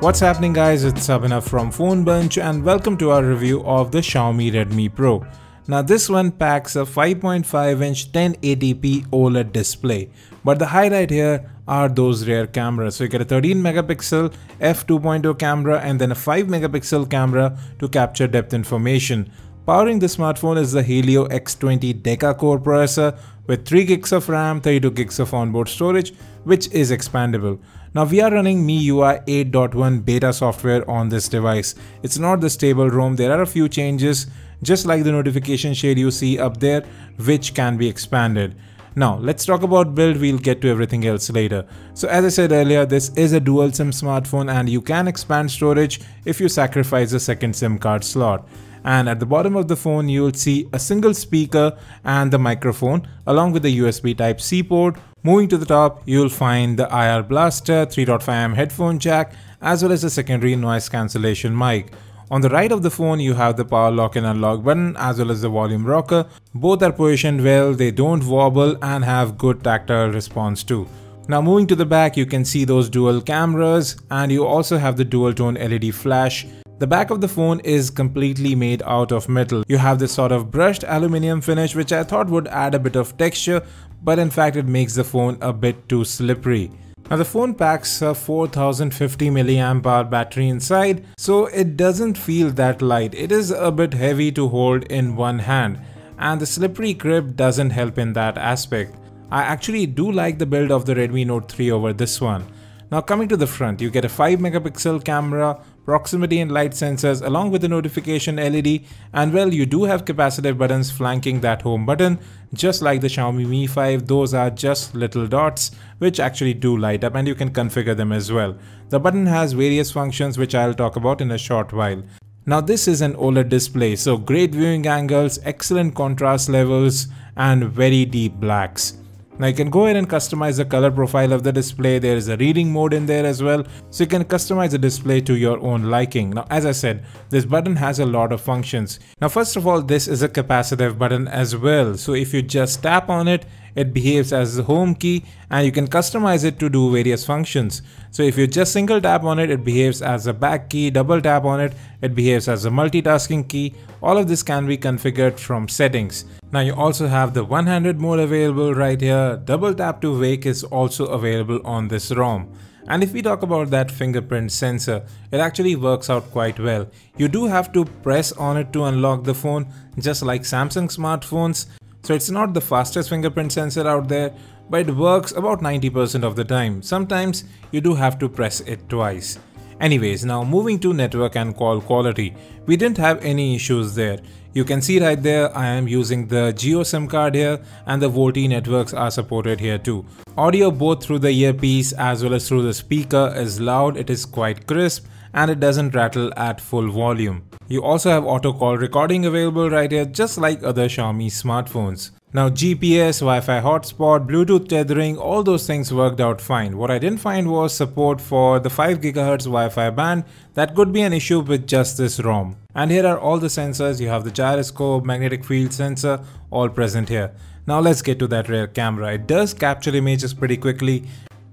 What's happening guys, it's Abhinav from PhoneBunch and welcome to our review of the Xiaomi Redmi Pro. Now this one packs a 5.5-inch 1080p OLED display, but the highlight here are those rear cameras. So you get a 13 megapixel f2.0 camera and then a 5 megapixel camera to capture depth information. Powering the smartphone is the Helio X20 deca-core processor with 3 gigs of RAM, 32 gigs of onboard storage, which is expandable. Now we are running MIUI 8.1 beta software on this device. It's not the stable ROM, there are a few changes, just like the notification shade you see up there, which can be expanded. Now let's talk about build, we'll get to everything else later. So as I said earlier, this is a dual SIM smartphone and you can expand storage if you sacrifice a second SIM card slot. And at the bottom of the phone you'll see a single speaker and the microphone along with the USB Type-C port. Moving to the top, you'll find the IR blaster, 3.5mm headphone jack, as well as a secondary noise cancellation mic. On the right of the phone, you have the power lock and unlock button as well as the volume rocker. Both are positioned well, they don't wobble and have good tactile response too. Now moving to the back, you can see those dual cameras and you also have the dual tone LED flash. The back of the phone is completely made out of metal. You have this sort of brushed aluminium finish which I thought would add a bit of texture, but in fact it makes the phone a bit too slippery. Now the phone packs a 4050 mAh battery inside, so it doesn't feel that light. It is a bit heavy to hold in one hand and the slippery grip doesn't help in that aspect. I actually do like the build of the Redmi Note 3 over this one. Now coming to the front, you get a 5 megapixel camera, proximity and light sensors along with the notification LED, and well, you do have capacitive buttons flanking that home button. Just like the Xiaomi Mi 5, those are just little dots which actually do light up and you can configure them as well. The button has various functions which I'll talk about in a short while. Now this is an OLED display, so great viewing angles, excellent contrast levels and very deep blacks. Now you can go ahead and customize the color profile of the display. There is a reading mode in there as well, so you can customize the display to your own liking. Now as I said, this button has a lot of functions. Now first of all, this is a capacitive button as well, so if you just tap on it, it behaves as a home key and you can customize it to do various functions. So if you just single tap on it, it behaves as a back key, double tap on it, it behaves as a multitasking key. All of this can be configured from settings. Now you also have the one-handed mode available right here. Double tap to wake is also available on this ROM. And if we talk about that fingerprint sensor, it actually works out quite well. You do have to press on it to unlock the phone, just like Samsung smartphones. So it's not the fastest fingerprint sensor out there, but it works about 90% of the time. Sometimes you do have to press it twice. Anyways, now moving to network and call quality, we didn't have any issues there. You can see right there, I am using the Jio SIM card here and the VoLTE networks are supported here too. Audio both through the earpiece as well as through the speaker is loud, it is quite crisp and it doesn't rattle at full volume. You also have auto call recording available right here, just like other Xiaomi smartphones. Now GPS, Wi-Fi hotspot, Bluetooth tethering, all those things worked out fine. What I didn't find was support for the 5 GHz Wi-Fi band. That could be an issue with just this ROM. And here are all the sensors. You have the gyroscope, magnetic field sensor, all present here. Now let's get to that rear camera. It does capture images pretty quickly.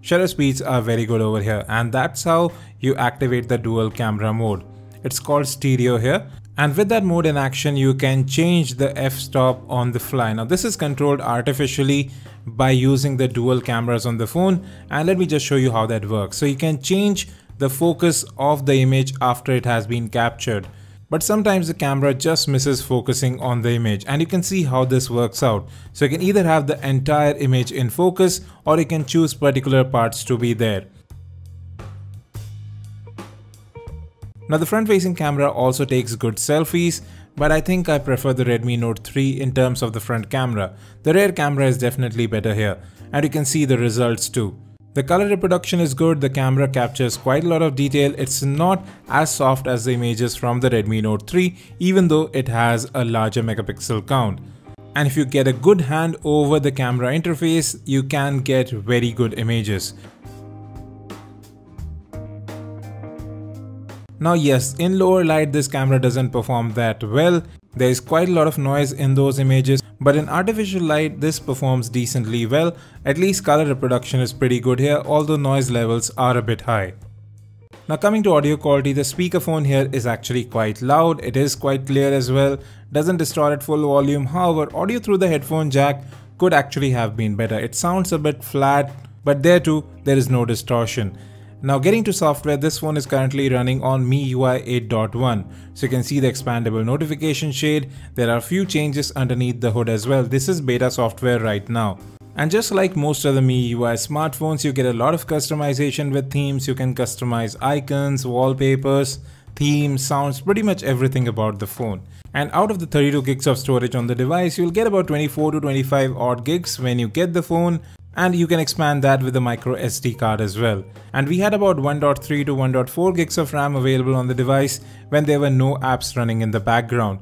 Shutter speeds are very good over here, and that's how you activate the dual camera mode. It's called stereo here. And with that mode in action, you can change the f-stop on the fly. Now this is controlled artificially by using the dual cameras on the phone, and let me just show you how that works. So you can change the focus of the image after it has been captured. But sometimes the camera just misses focusing on the image, and you can see how this works out. So you can either have the entire image in focus or you can choose particular parts to be there. Now the front-facing camera also takes good selfies, but I think I prefer the Redmi Note 3 in terms of the front camera. The rear camera is definitely better here, and you can see the results too. The color reproduction is good, the camera captures quite a lot of detail. It's not as soft as the images from the Redmi Note 3, even though it has a larger megapixel count. And if you get a good hand over the camera interface, you can get very good images. Now yes, in lower light this camera doesn't perform that well. There is quite a lot of noise in those images, but in artificial light this performs decently well. At least color reproduction is pretty good here, although noise levels are a bit high. Now coming to audio quality, the speakerphone here is actually quite loud. It is quite clear as well, doesn't distort at full volume. However, audio through the headphone jack could actually have been better. It sounds a bit flat, but there too, there is no distortion. Now getting to software, this phone is currently running on MIUI 8.1. So you can see the expandable notification shade. There are a few changes underneath the hood as well. This is beta software right now. And just like most other MIUI smartphones, you get a lot of customization with themes. You can customize icons, wallpapers, themes, sounds, pretty much everything about the phone. And out of the 32 gigs of storage on the device, you'll get about 24 to 25 odd gigs when you get the phone. And you can expand that with a micro SD card as well. And we had about 1.3 to 1.4 gigs of RAM available on the device when there were no apps running in the background.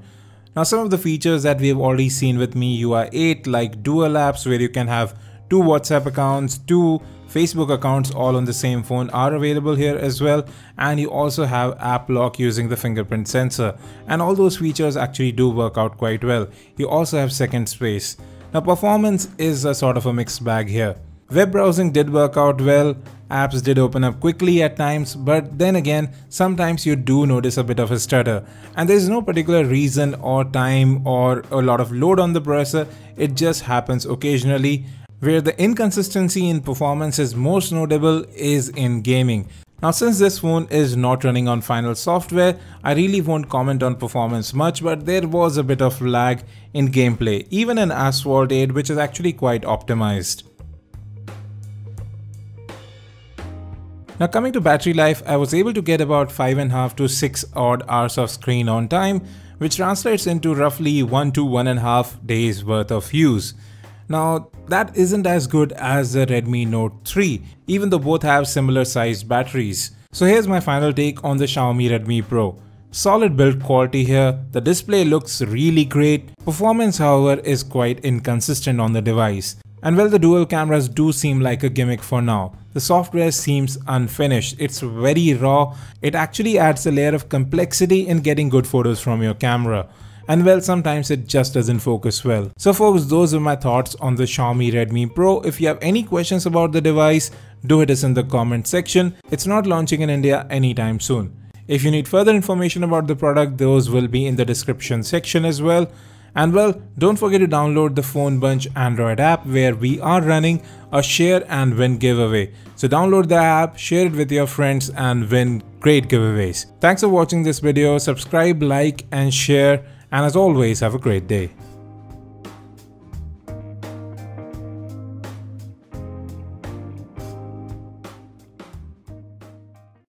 Now some of the features that we have already seen with MIUI 8, like dual apps where you can have 2 WhatsApp accounts, 2 Facebook accounts all on the same phone, are available here as well. And you also have app lock using the fingerprint sensor. And all those features actually do work out quite well. You also have second space. Now performance is a sort of a mixed bag here. Web browsing did work out well, apps did open up quickly at times, but then again, sometimes you do notice a bit of a stutter. And there is no particular reason or time or a lot of load on the processor, it just happens occasionally. Where the inconsistency in performance is most notable is in gaming. Now since this phone is not running on final software, I really won't comment on performance much, but there was a bit of lag in gameplay, even in Asphalt 8, which is actually quite optimized. Now coming to battery life, I was able to get about 5.5 to 6 odd hours of screen on time, which translates into roughly 1 to 1.5 days worth of use. Now that isn't as good as the Redmi Note 3, even though both have similar sized batteries. So here's my final take on the Xiaomi Redmi Pro. Solid build quality here, the display looks really great. Performance however is quite inconsistent on the device. And while the dual cameras do seem like a gimmick for now, the software seems unfinished. It's very raw. It actually adds a layer of complexity in getting good photos from your camera. And well, sometimes it just doesn't focus well. So folks, those are my thoughts on the Xiaomi Redmi Pro. If you have any questions about the device, do hit us in the comment section. It's not launching in India anytime soon. If you need further information about the product, those will be in the description section as well. And well, don't forget to download the PhoneBunch Android app where we are running a share and win giveaway. So download the app, share it with your friends and win great giveaways. Thanks for watching this video. Subscribe, like and share. And as always, have a great day.